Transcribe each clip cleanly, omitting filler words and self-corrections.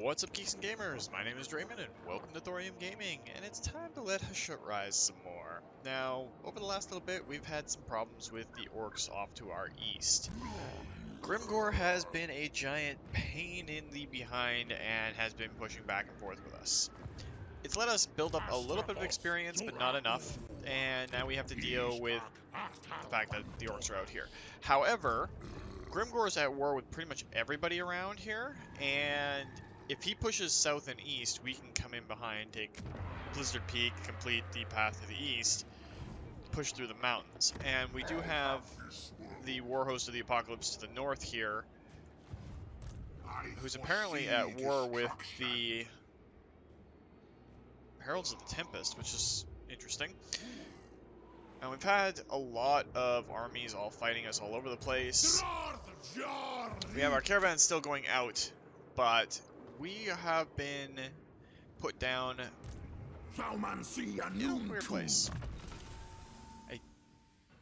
What's up, geeks and gamers? My name is Drementfh, and welcome to Thorium Gaming, and it's time to let Hashut rise some more. Now, over the last little bit, we've had some problems with the orcs off to our east. Grimgor has been a giant pain in the behind and has been pushing back and forth with us. It's let us build up a little bit of experience, but not enough, and now we have to deal with the fact that the orcs are out here. However, Grimgor is at war with pretty much everybody around here, and if he pushes south and east, we can come in behind, take Blizzard Peak, complete the path to the east, push through the mountains. And we do have the Warhost of the Apocalypse to the north here, who's apparently at war with the Heralds of the Tempest, which is interesting. And we've had a lot of armies all fighting us all over the place. We have our caravans still going out, but we have been put down in a weird place. I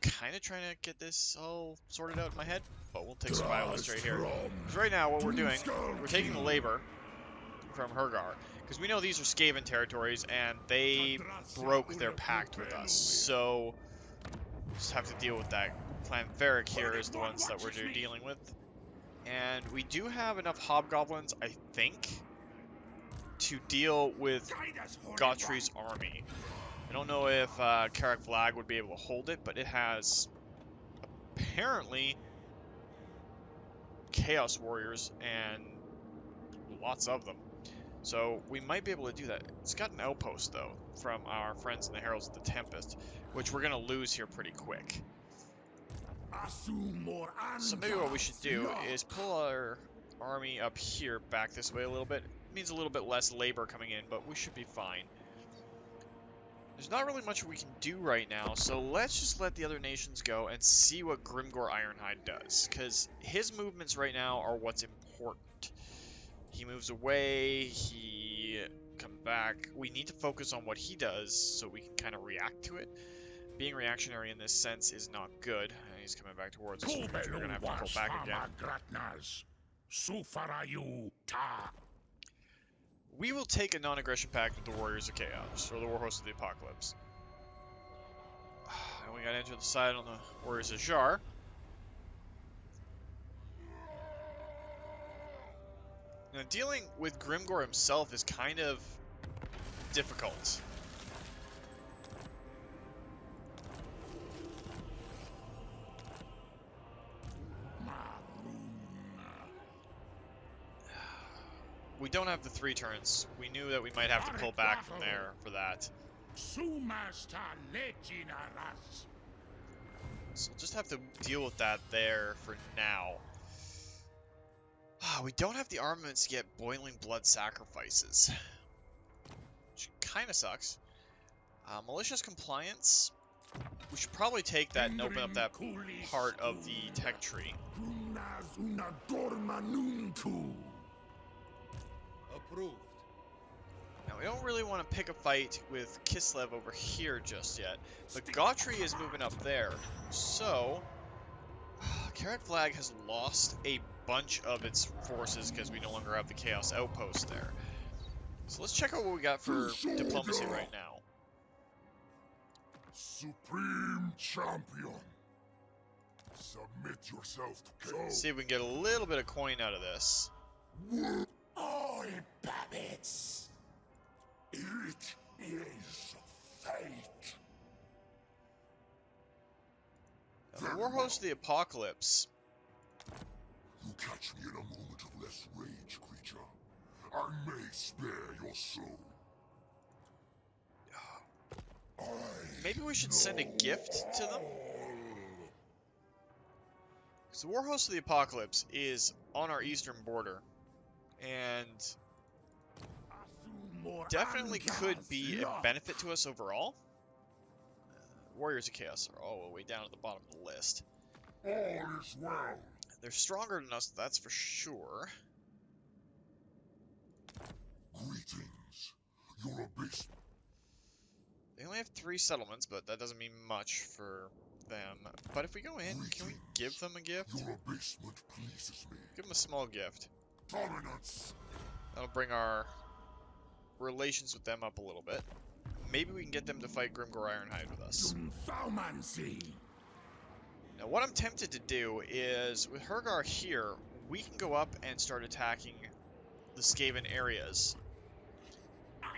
kind of trying to get this all sorted out in my head, but we'll take survivalist right here. Because right now what we're doing, we're taking the labor from Hergar, because we know these are Skaven territories and they broke their pact with us, so just have to deal with that. Clan Ferric here is the ones that we're dealing with. And we do have enough hobgoblins, I think, to deal with Gottfried's army. I don't know if Karak Vlag would be able to hold it, but it has apparently Chaos Warriors and lots of them. So we might be able to do that. It's got an outpost, though, from our friends in the Heralds of the Tempest, which we're going to lose here pretty quick. So maybe what we should do is pull our army up here back this way a little bit. It means a little bit less labor coming in, but we should be fine. There's not really much we can do right now, so let's just let the other nations go and see what Grimgor Ironhide does, because his movements right now are what's important. He moves away, he comes back. We need to focus on what he does so we can kind of react to it. Being reactionary in this sense is not good. He's coming back towards us, which we're going to have to pull back again. We will take a non-aggression pact with the Warriors of Chaos, or the Warhost of the Apocalypse. And we got to enter the side on the Warriors of Jar. Now, dealing with Grimgor himself is kind of difficult. We don't have the 3 turns. We knew that we might have to pull back from there for that. So just have to deal with that there for now. We don't have the armaments to get Boiling Blood Sacrifices, which kind of sucks. Malicious Compliance. We should probably take that and open up that part of the tech tree. Approved. Now, we don't really want to pick a fight with Kislev over here just yet, but Gottfried is moving up there, so Karak Vlag has lost a bunch of its forces because we no longer have the Chaos Outpost there. So let's check out what we got for diplomacy right now. Supreme Champion, submit yourself to Chaos. See if we can get a little bit of coin out of this. All puppets. It is fate. Now, the Warhost of the Apocalypse. You catch me in a moment of less rage, creature. I may spare your soul. Maybe we should send a gift to them? Because the Warhost of the Apocalypse is on our eastern border. And definitely could be a benefit to us overall. Warriors of Chaos are all the way down at the bottom of the list. All is well. They're stronger than us, that's for sure. Greetings. You're a beast. They only have 3 settlements, but that doesn't mean much for them. But if we go in, can we give them a gift? Your abasement pleases me. Give them a small gift. Dominance. That'll That'll bring our relations with them up a little bit. Maybe we can get them to fight Grimgor Ironhide with us. Now, what I'm tempted to do is, with Hergar here, we can go up and start attacking the Skaven areas. Who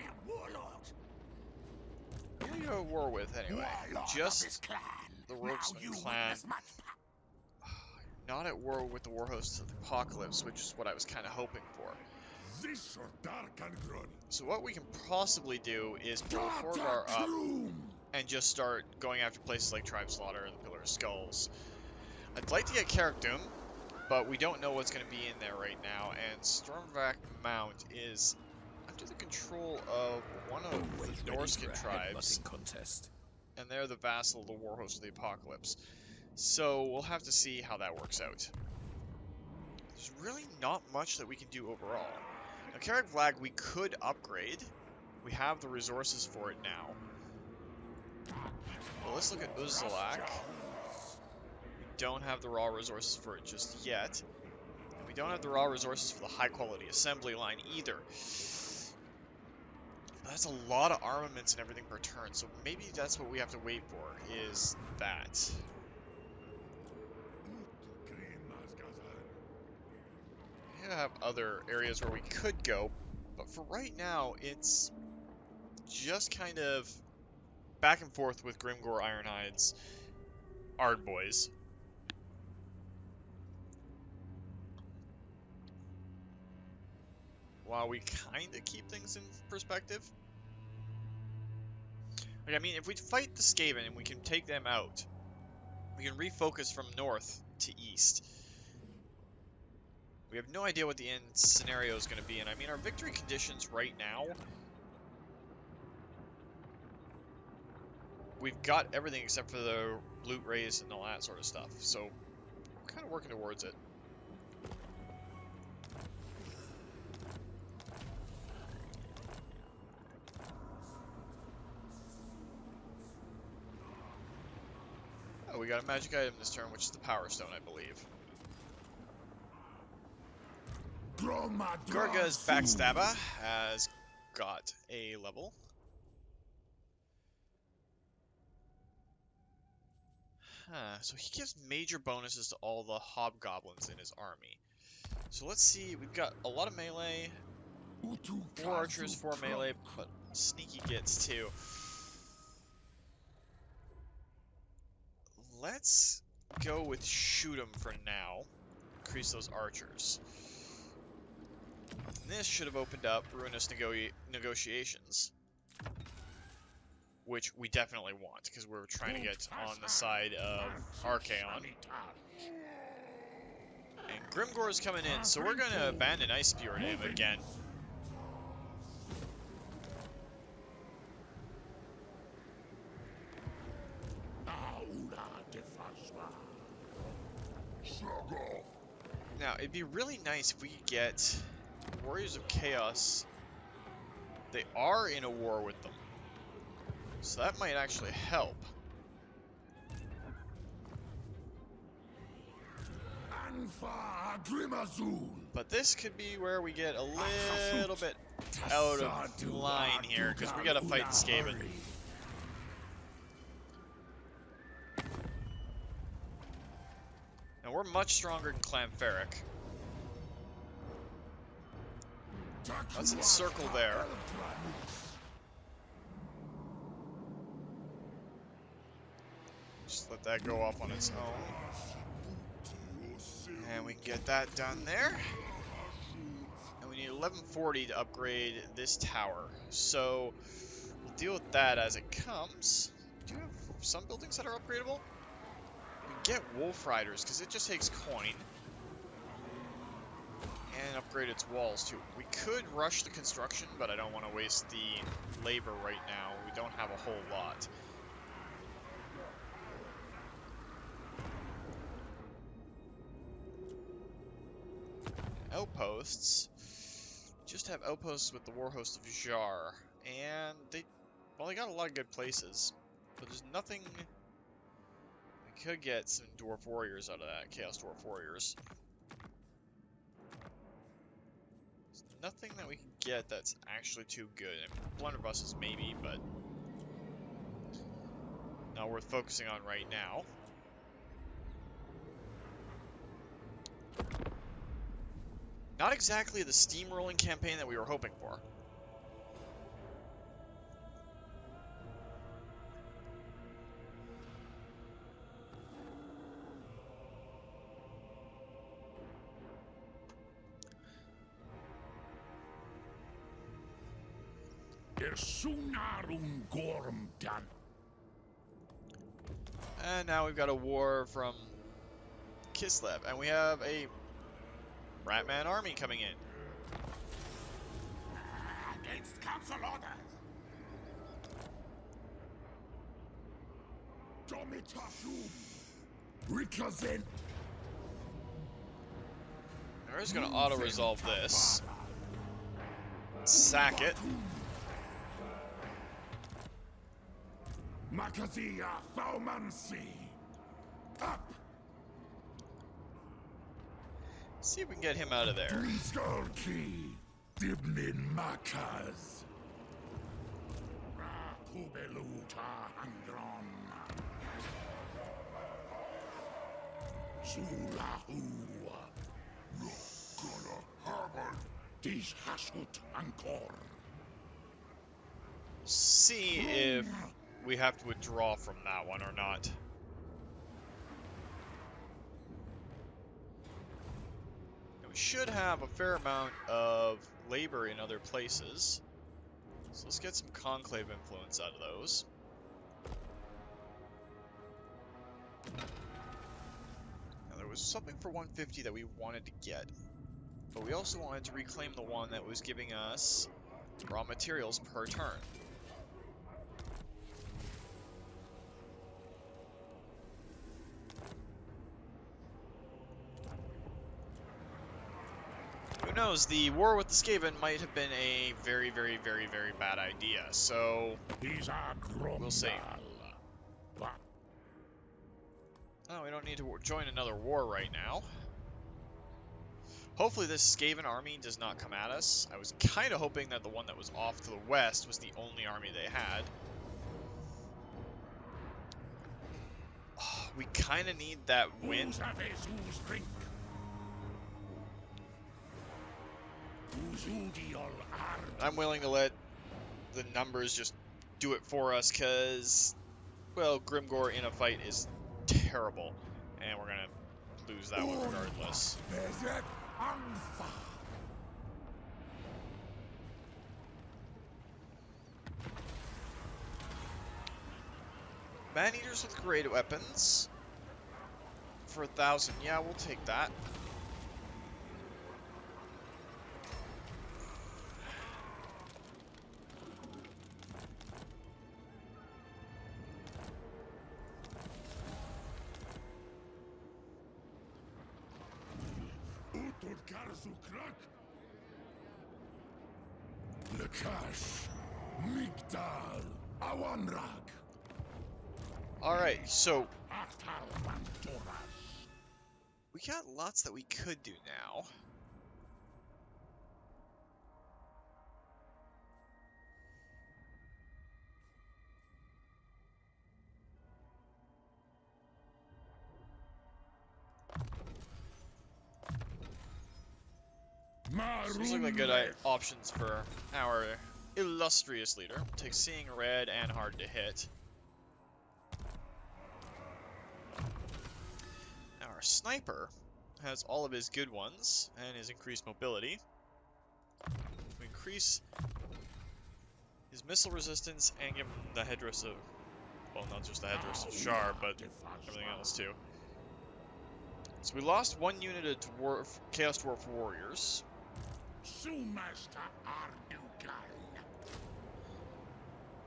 are you at war with, anyway? Just the Ropesman clan. Not at war with the Warhost of the Apocalypse, which is what I was kind of hoping for. So what we can possibly do is pull Horgar up and just start going after places like Tribe Slaughter and the Pillar of Skulls. I'd like to get Carrick Doom, but we don't know what's going to be in there right now, and Stormvac Mount is under the control of one of the Norskin tribes, and they're the vassal of the Warhost of the Apocalypse. So we'll have to see how that works out. There's really not much that we can do overall. Now, Carrick Vlag we could upgrade. We have the resources for it now. Well, let's look at Uzalak. We don't have the raw resources for it just yet. And we don't have the raw resources for the high-quality assembly line either. That's a lot of armaments and everything per turn, so maybe that's what we have to wait for, is that. We have other areas where we could go, but for right now, it's just kind of back and forth with Grimgor Ironhide's Ardboys. While we kind of keep things in perspective. Like, I mean, if we fight the Skaven and we can take them out, we can refocus from north to east. We have no idea what the end scenario is going to be, and I mean, our victory conditions right now, we've got everything except for the loot raise and all that sort of stuff, so we're kind of working towards it. Oh, we got a magic item this turn, which is the Power Stone, I believe. Gorga's Backstabber has got a level. So he gives major bonuses to all the hobgoblins in his army. So let's see, we've got a lot of melee, 4 archers, 4 melee, but sneaky gets 2. Let's go with shoot 'em for now. Increase those archers. And this should have opened up ruinous negotiations, which we definitely want, because we're trying to get on the side of Archaeon. And Grimgor is coming in, so we're going to abandon Ice Spear him again. Now, it'd be really nice if we could get Warriors of Chaos. They are in a war with them, so that might actually help. But this could be where we get a little bit out of line here, because we gotta fight the Skaven. Now we're much stronger than Clanferic. Let's encircle there. Just let that go off on its own. And we can get that done there. And we need 1140 to upgrade this tower. So we'll deal with that as it comes. Do you have some buildings that are upgradable? We can get Wolf Riders, because it just takes coin. And upgrade its walls too. We could rush the construction, but I don't want to waste the labor right now. We don't have a whole lot. Outposts. Just have outposts with the Warhost of Jar. And they got a lot of good places. But there's nothing. We could get some Dwarf Warriors out of that. Chaos Dwarf Warriors. nothing that we can get that's actually too good. Blunderbusses maybe, but not worth focusing on right now. Not exactly the steamrolling campaign that we were hoping for. And now we've got a war from Kislev, and we have a Ratman army coming in. Against council orders. Represent. We're just going to auto-resolve this. Sack it. Makazia Thaumansi. Up. See if we can get him out of there. Skulky. Dibnin Makas. Rakubeluta Angron. Sulahu. Lokala Harman. Dish Hashut Ankor. See if we have to withdraw from that one or not. And we should have a fair amount of labor in other places. So let's get some conclave influence out of those. Now there was something for 150 that we wanted to get. But we also wanted to reclaim the one that was giving us raw materials per turn. Who knows, the war with the Skaven might have been a very, very, very, very bad idea, so we'll see. Oh, we don't need to join another war right now. Hopefully this Skaven army does not come at us. I was kind of hoping that the one that was off to the west was the only army they had. Oh, we kind of need that win. I'm willing to let the numbers just do it for us because, well, Grimgor in a fight is terrible. And we're going to lose that one regardless. Man-eaters with great weapons. For 1,000, yeah, we'll take that. Lakash, Migdal, Awanrag. Alright, so we got lots that we could do now. Those look like good options for our illustrious leader. Take Seeing Red and Hard to Hit. Now our Sniper has all of his good ones and his increased mobility. We increase his missile resistance and give him the headdress of, well, not just the headdress of Shar, but everything else too. So we lost one unit of Chaos Dwarf Warriors.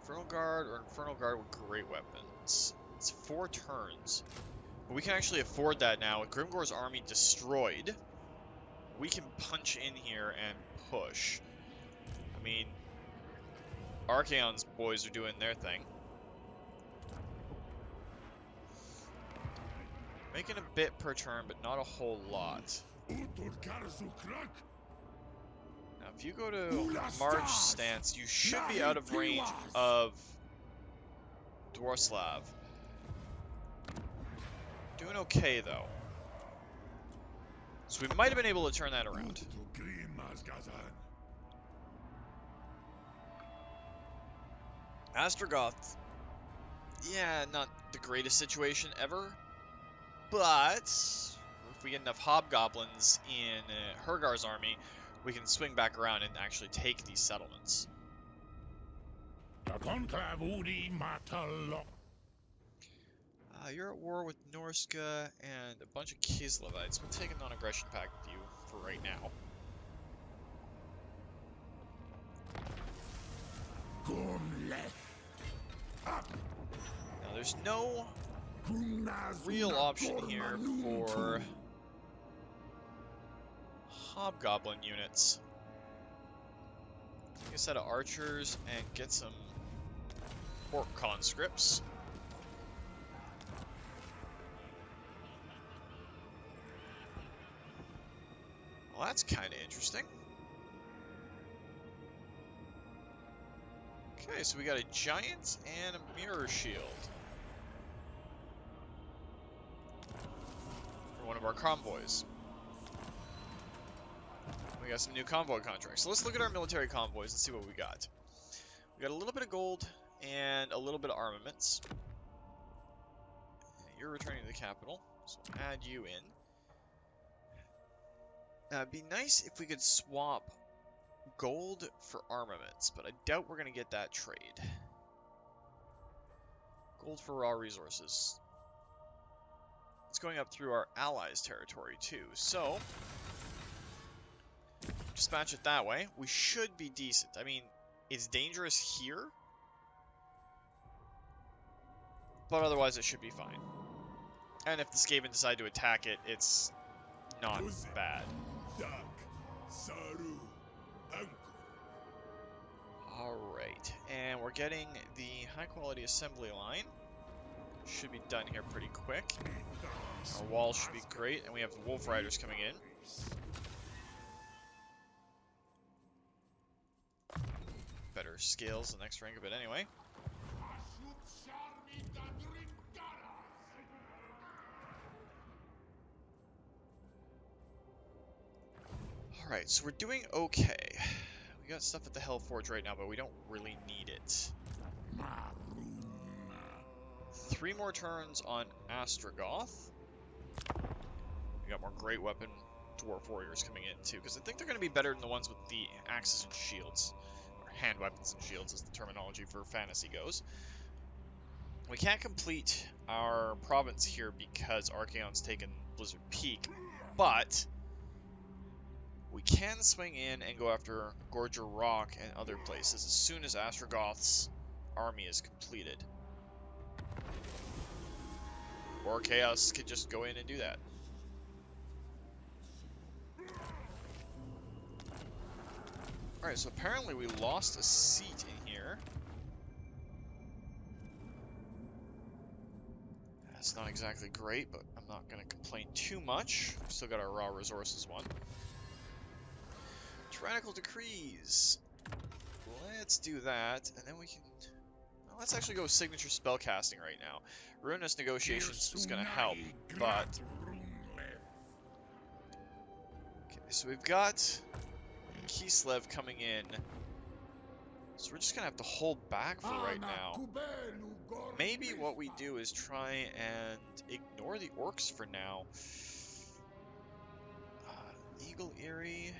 Infernal Guard or Infernal Guard with great weapons. It's 4 turns. But we can actually afford that now. With Grimgor's army destroyed, we can punch in here and push. I mean, Archaeon's boys are doing their thing. Making a bit per turn, but not a whole lot. Now, if you go to March stance, you should be out of range of Dwarslav. Doing okay, though. So we might have been able to turn that around. Astrogoth, yeah, not the greatest situation ever, but if we get enough hobgoblins in Hergar's army, we can swing back around and actually take these settlements. You're at war with Norska and a bunch of Kislevites. We'll take a non-aggression pact with you for right now. Now, there's no real option here for hobgoblin units. Take a set of archers and get some orc conscripts. Well, that's kind of interesting. Okay, so we got a giant and a mirror shield for one of our convoys. We got some new convoy contracts. So let's look at our military convoys and see what we got. We got a little bit of gold and a little bit of armaments. You're returning to the capital, so I'll add you in. It'd be nice if we could swap gold for armaments, but I doubt we're going to get that trade. Gold for raw resources. It's going up through our allies' territory too, so dispatch it that way. We should be decent. I mean, it's dangerous here, but otherwise it should be fine. And if the Skaven decide to attack it, it's not bad. Alright, and we're getting the high quality assembly line. Should be done here pretty quick. Our walls should be great, and we have the Wolf Riders coming in. Better scales the next rank of it anyway. Alright, so we're doing okay. We got stuff at the Hellforge right now, but we don't really need it. 3 more turns on Astrogoth. We got more Great Weapon Dwarf Warriors coming in too, because I think they're going to be better than the ones with the axes and shields. Or hand weapons and shields is the terminology for fantasy goes. We can't complete our province here because Archaeon's taken Blizzard Peak, but we can swing in and go after Gorger Rock and other places as soon as Astrogoth's army is completed. Or Chaos could just go in and do that. Alright, so apparently we lost a seat in here. That's not exactly great, but I'm not going to complain too much. We've still got our raw resources one. Tyrannical Decrees. Let's do that, and then we can... Well, let's actually go signature spellcasting right now. Ruinous Negotiations is going to help, but... Okay, so we've got Kislev coming in. So we're just going to have to hold back for right now. Maybe what we do is try and ignore the orcs for now. Eagle Eyrie...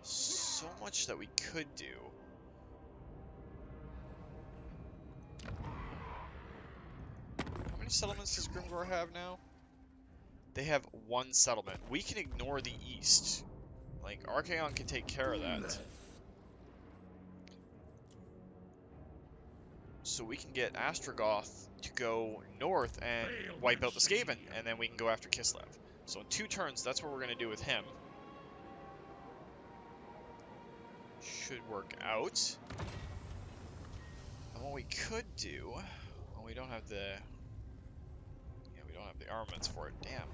So much that we could do. How many settlements does Grimgor have now? They have 1 settlement. We can ignore the east. Like, Archaeon can take care of that. So we can get Astrogoth to go north and wipe out the Skaven, and then we can go after Kislev. So in 2 turns, that's what we're going to do with him. Should work out. And what we could do, well, we don't have the, we don't have the armaments for it. Damn.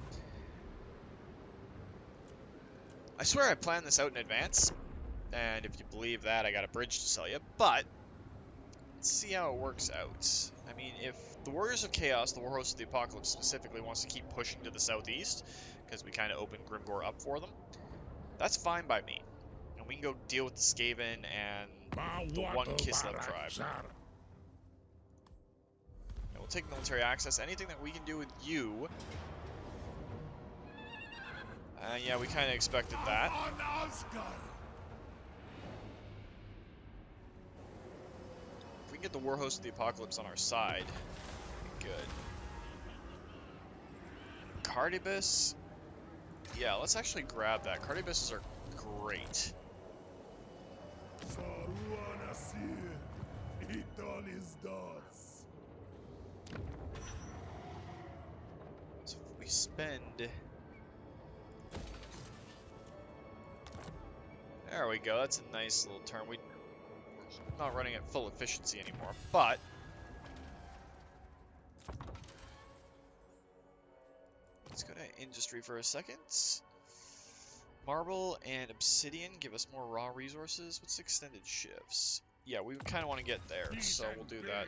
I swear I planned this out in advance, and if you believe that, I got a bridge to sell you, but let's see how it works out. I mean, if the Warriors of Chaos, the Warhost of the Apocalypse specifically, wants to keep pushing to the southeast, because we kind of opened Grimgor up for them, that's fine by me. And we can go deal with the Skaven and the one Kislev tribe. And we'll take military access. Anything that we can do with you. Yeah, we kind of expected that. If we can get the Warhost of the Apocalypse on our side, good. Cardibus. Yeah, let's actually grab that. Cardibuses are great. So if we spend... There we go, that's a nice little turn. We're not running at full efficiency anymore, but... Let's go to industry for a second. Marble and obsidian give us more raw resources. What's extended shifts? Yeah, we kind of want to get there, so we'll do that.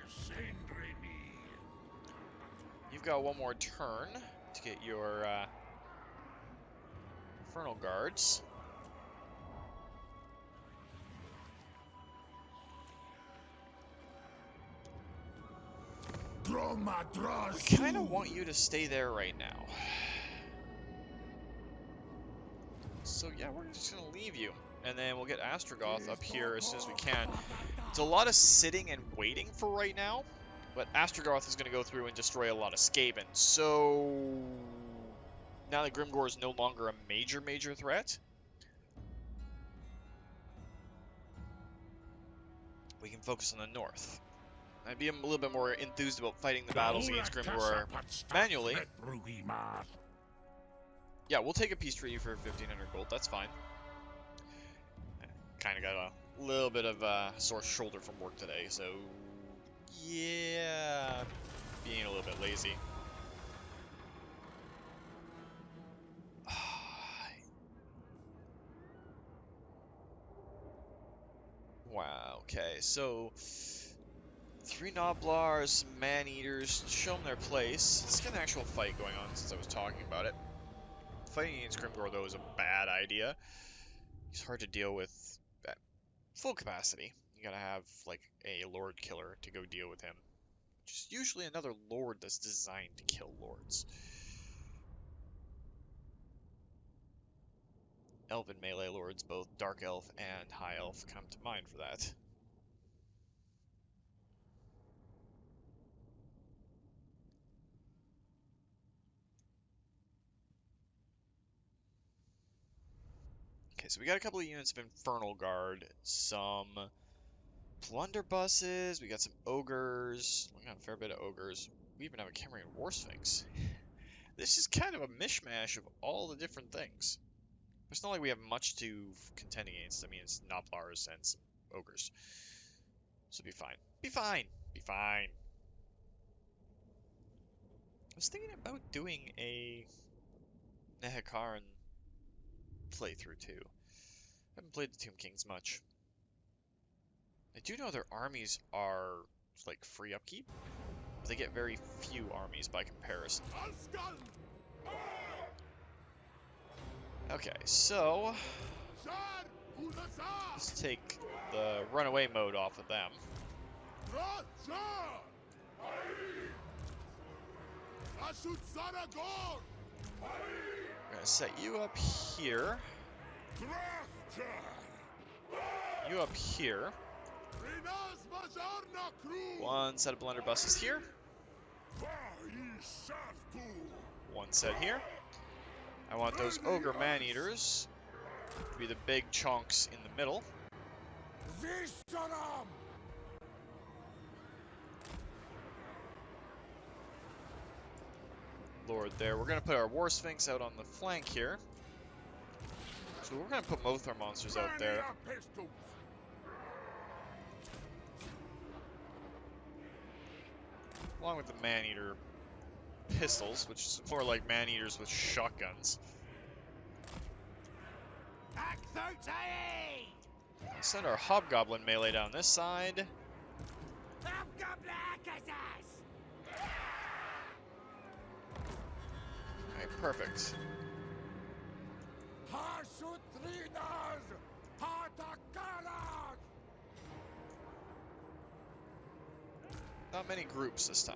You've got one more turn to get your Infernal Guards. We kind of want you to stay there right now. So yeah, we're just going to leave you. And then we'll get Astrogoth up here as soon as we can. It's a lot of sitting and waiting for right now. But Astrogoth is going to go through and destroy a lot of Skaven. So now that Grimgor is no longer a major threat, we can focus on the north. I'd be a little bit more enthused about fighting the battles against Grimgor manually. Yeah, we'll take a peace treaty for 1,500 gold. That's fine. Kind of got a little bit of a sore shoulder from work today, so yeah, being a little bit lazy. Wow, okay, so 3 Noblars, some Man-Eaters, show them their place. Let's get an actual fight going on since I was talking about it. Fighting against Grimgor, though, is a bad idea. He's hard to deal with at full capacity. You gotta have, like, a Lord Killer to go deal with him. Which is usually another Lord that's designed to kill Lords. Elven melee Lords, both Dark Elf and High Elf, come to mind for that. Okay, so we got a couple of units of Infernal Guard, some Blunderbusses, we got some Ogres, we got a fair bit of Ogres, we even have a Cameron War Sphinx. This is kind of a mishmash of all the different things. It's not like we have much to contend against. I mean, it's Noblars and some Ogres. So be fine. Be fine! Be fine! I was thinking about doing a Nehekaran playthrough too. I haven't played the Tomb Kings much. I do know their armies are, like, free upkeep. They get very few armies by comparison. Okay, so let's take the runaway mode off of them. We're gonna set you up here. You up here. One set of blunderbusses here. One set here. I want those ogre man-eaters to be the big chunks in the middle. Lord there. We're going to put our War Sphinx out on the flank here. So we're going to put both our monsters out there. Along with the man-eater pistols, which is more like man-eaters with shotguns. Send our hobgoblin melee down this side. Alright, perfect. Hashut. Not many groups this time.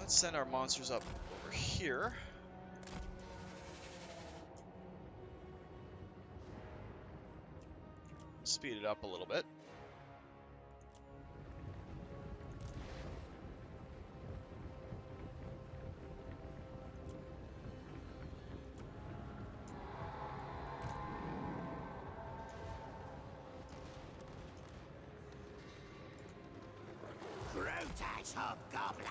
Let's send our monsters up over here. Speed it up a little bit. Hobgoblin.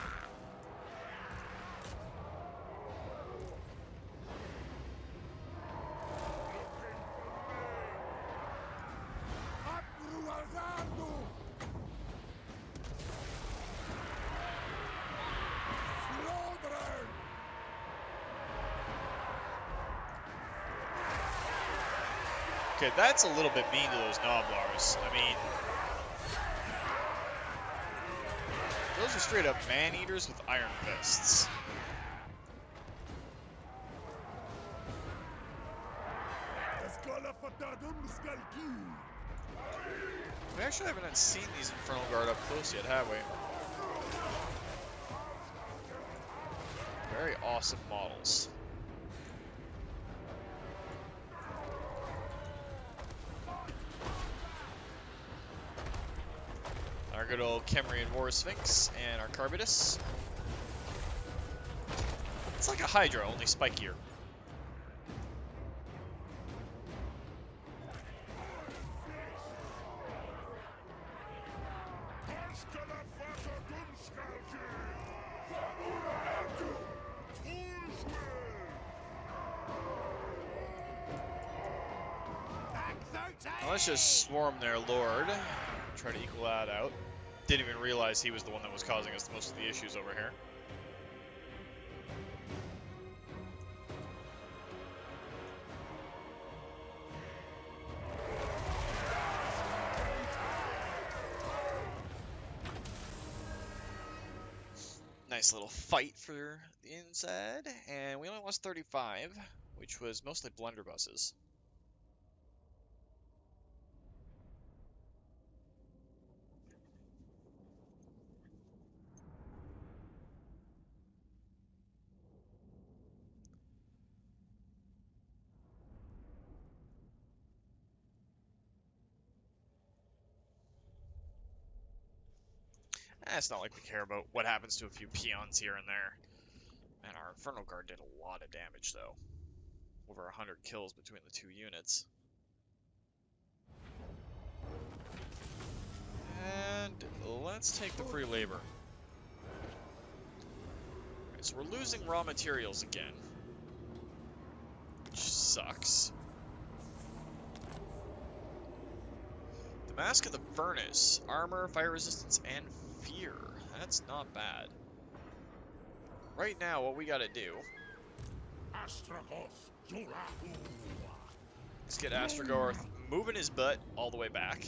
Okay, that's a little bit mean to those Noblars. I mean, those are straight up man-eaters with iron fists. We actually haven't seen these Infernal Guard up close yet, have we? Very awesome models. Our good old Kemrian War Sphinx and our Carbitus. It's like a Hydra, only spikier. Now let's just swarm their lord. Try to equal that out. Didn't even realize he was the one that was causing us most of the issues over here. Nice little fight for the inside, and we only lost 35, which was mostly blunderbusses. It's not like we care about what happens to a few peons here and there. Man, our Infernal Guard did a lot of damage, though. Over 100 kills between the two units. And let's take the free labor. Right, so we're losing raw materials again, which sucks. The Mask of the Furnace. Armor, fire resistance, and fear. That's not bad. Right now, what we gotta do is get Astragoth moving his butt all the way back.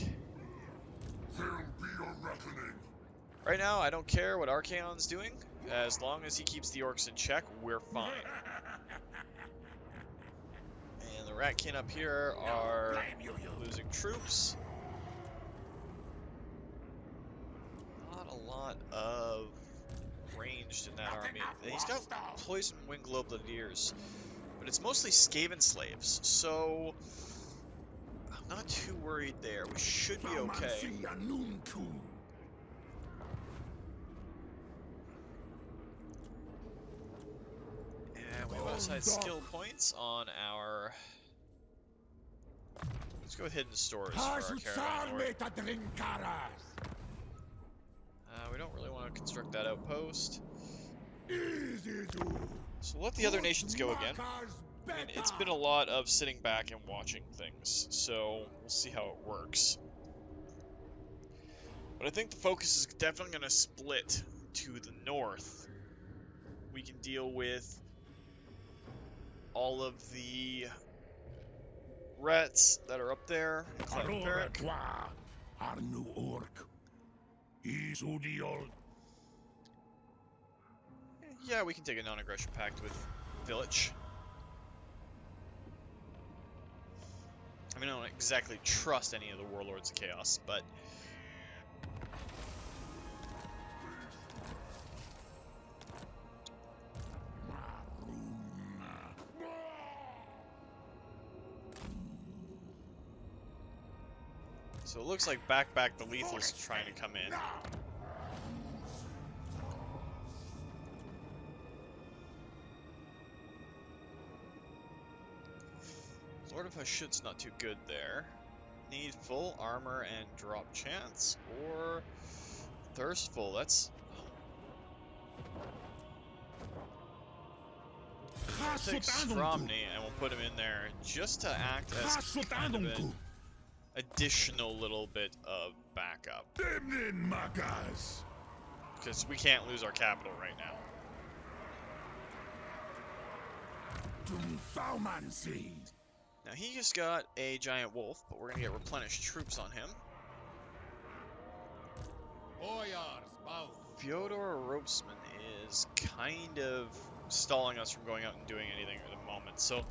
There'll be a reckoning. Right now, I don't care what Archaeon's doing. As long as he keeps the orcs in check, we're fine. And the Ratkin up here are losing troops. Not a lot of ranged in that army. He's got poison wing globuladiers, but it's mostly Skaven slaves, so I'm not too worried there. We should be okay. And we have outside skill points on our... Let's go with hidden stores for our caravan. We don't really want to construct that outpost. So let the other nations go again. I mean, it's been a lot of sitting back and watching things, so we'll see how it works. But I think the focus is definitely going to split to the north. We can deal with all of the rats that are up there. Yeah, we can take a non-aggression pact with Village. I mean, I don't exactly trust any of the Warlords of Chaos, but... So it looks like back the Lethal's trying to come in. Lord of Hashut's not too good there. Need full armor and drop chance, or thirstful. That's... We'll take Stromny and we'll put him in there just to act as kind of an additional little bit of backup. Because we can't lose our capital right now. Now he just got a giant wolf, but we're gonna get replenished troops on him. Fyodor Ropesman is kind of stalling us from going out and doing anything at the moment, so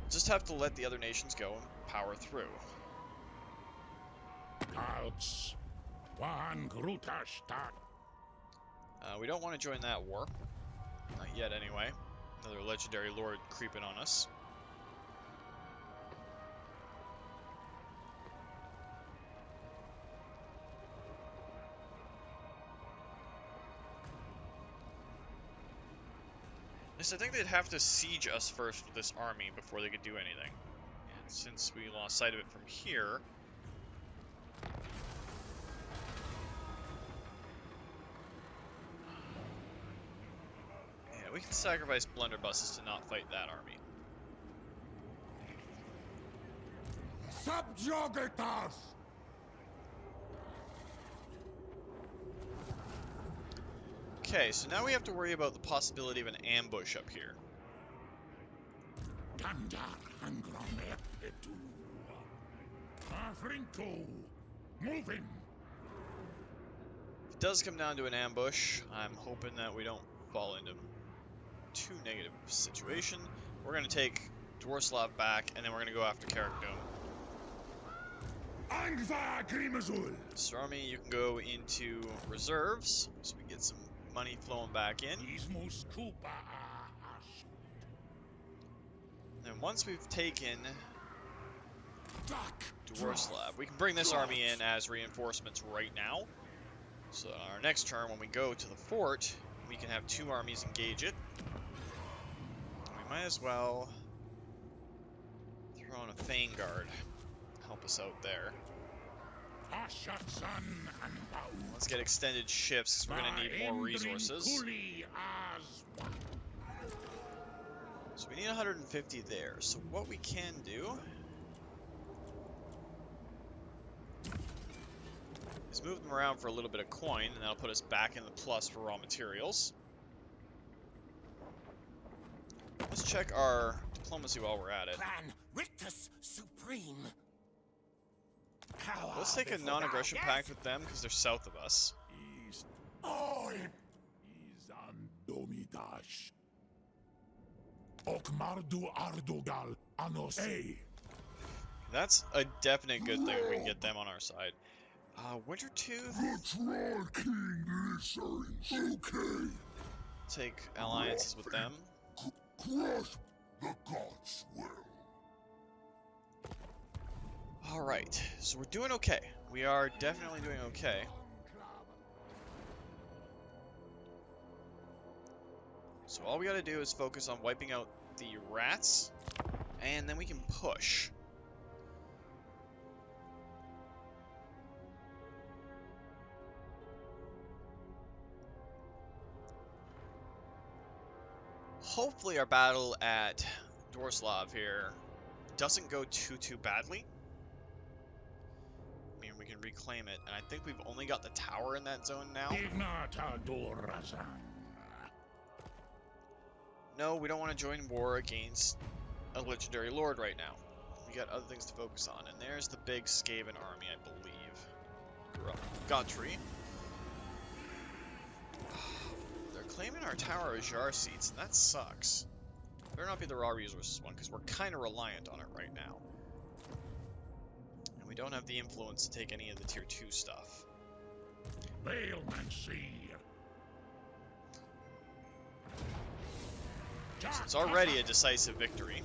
just have to let the other nations go and power through. We don't want to join that war. Not yet, anyway. Another legendary lord creeping on us. Yes, I think they'd have to siege us first with this army before they could do anything. And since we lost sight of it from here... Yeah, we can sacrifice blunderbusses to not fight that army. Subjugatas! Okay, so now we have to worry about the possibility of an ambush up here. If it does come down to an ambush, I'm hoping that we don't fall into too negative a situation. We're going to take Dwarslav back, and then we're going to go after Carrickdome. Stormy, you can go into reserves, so we get some money flowing back in. And once we've taken Dwarslav, we can bring this army in as reinforcements right now. So on our next turn, when we go to the fort, we can have two armies engage it. We might as well throw in a Vanguard. Help us out there. Let's get extended shifts, because we're going to need more resources. So we need 150 there. So what we can do is move them around for a little bit of coin, and that'll put us back in the plus for raw materials. Let's check our diplomacy while we're at it. Let's take a non-aggression pact with them, because they're south of us. That's a definite good thing if we can get them on our side. Wintertooth. Take alliances with them. Alright, so we're doing okay. We are definitely doing okay. So all we gotta do is focus on wiping out the rats, and then we can push. Hopefully our battle at Dwarslav here doesn't go too badly. I mean, we can reclaim it, and I think we've only got the tower in that zone now. No, we don't want to join war against a legendary lord right now. We got other things to focus on. And there's the big Skaven army, I believe. Godfrey. They're claiming our tower as Jar seats, and that sucks. Better not be the raw resources one, because we're kind of reliant on it right now. And we don't have the influence to take any of the tier 2 stuff. So it's already a decisive victory.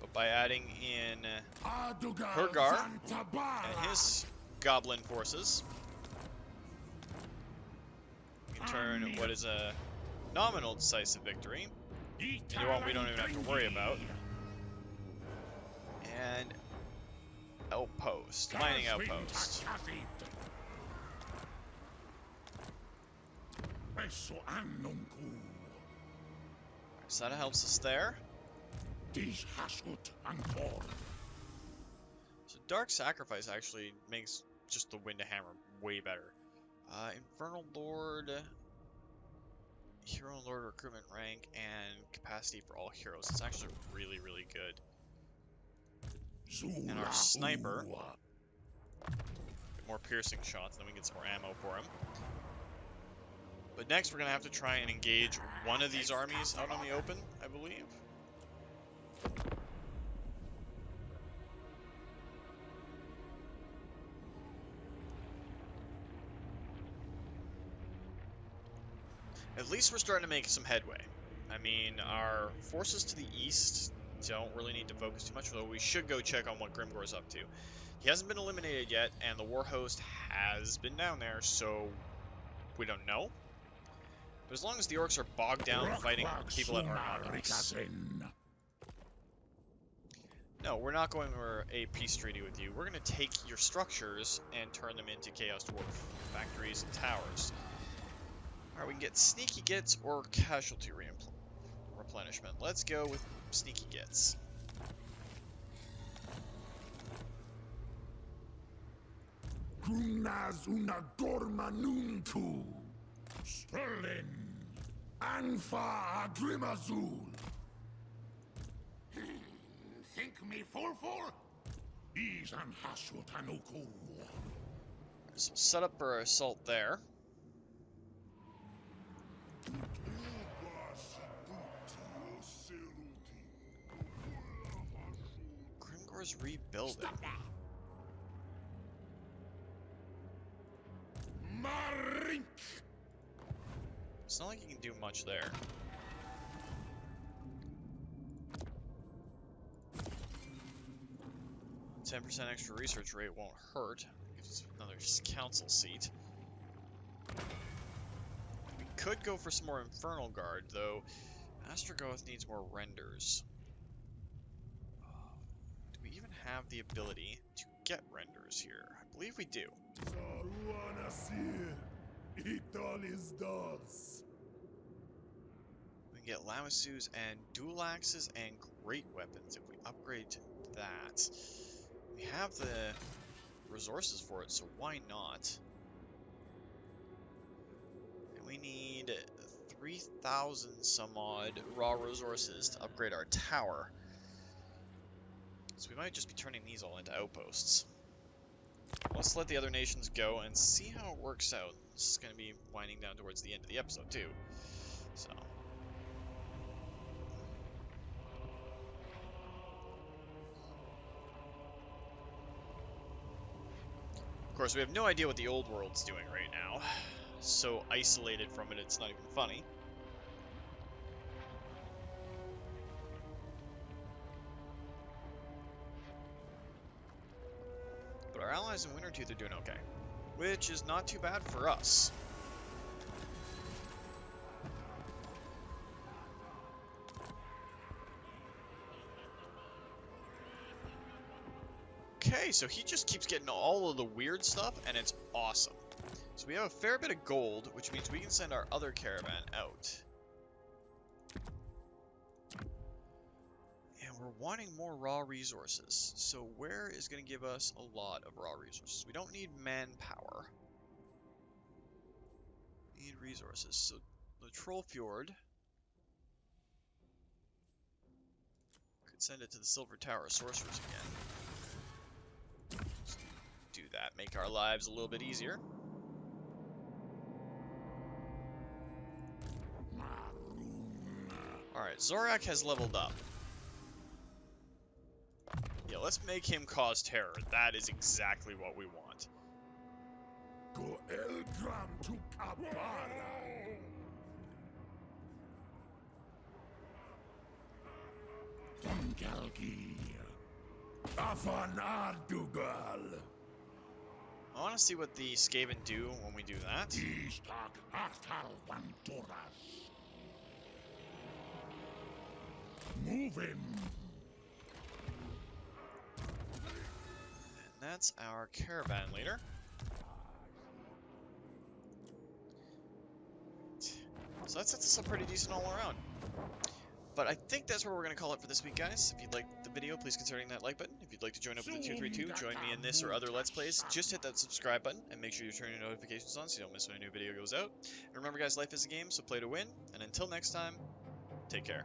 But by adding in Hergar and his goblin forces, we can turn what is a nominal decisive victory into one we don't even have to worry about. And outpost, mining outpost. So that helps us there. So Dark Sacrifice actually makes just the Wind Hammer way better. Infernal Lord, Hero and Lord recruitment rank, and capacity for all heroes. It's actually really, really good. And our sniper, get more piercing shots, then we can get some more ammo for him. But next we're going to have to try and engage one of these armies out on the open, I believe. At least we're starting to make some headway. I mean, our forces to the east don't really need to focus too much, though we should go check on what Grimgor's up to. He hasn't been eliminated yet, and the Warhost has been down there, so we don't know. But as long as the orcs are bogged down fighting people that aren't on us. No, we're not going for a peace treaty with you. We're going to take your structures and turn them into Chaos Dwarf factories and towers. Alright, we can get Sneaky Gets or Casualty replenishment. Let's go with Sneaky Gets. Sterling Anfa Agrimazul. Think me full? He's an Hashut Anuku. So set up for assault there. Grimgor's rebuilding. Marink. It's not like you can do much there. A 10% extra research rate won't hurt. Gives us another council seat. We could go for some more Infernal Guard, though. Astrogoth needs more renders. Do we even have the ability to get renders here? I believe we do. We can get Lamasus and dual axes and great weapons if we upgrade to that. We have the resources for it, so why not? And we need 3,000 some odd raw resources to upgrade our tower. So we might just be turning these all into outposts. Let's let the other nations go and see how it works out. This is going to be winding down towards the end of the episode, too. So. Of course, we have no idea what the old world's doing right now. So isolated from it, it's not even funny. But our allies in Wintertooth are doing okay, which is not too bad for us. Okay, so he just keeps getting all of the weird stuff, and it's awesome. So we have a fair bit of gold, which means we can send our other caravan out. And we're wanting more raw resources. So where is going to give us a lot of raw resources? We don't need manpower. We need resources. So the Troll Fjord. send it to the Silver Tower of Sorcerers again. Just do that, make our lives a little bit easier. Alright, Zorak has leveled up. Yeah, let's make him cause terror. That is exactly what we want. Go Eldram to Kabara. Fungalgi. Afan Ardugal. I want to see what the Skaven do when we do that. Ishtak Artal Vanturas. Move him. And that's our caravan leader. So that sets us up pretty decent all around. But I think that's where we're going to call it for this week, guys. If you liked the video, please consider hitting that like button. If you'd like to join up with the 232, join me in this or other Let's Plays, just hit that subscribe button and make sure you turn your notifications on so you don't miss when a new video goes out. And remember, guys, life is a game, so play to win. And until next time, take care.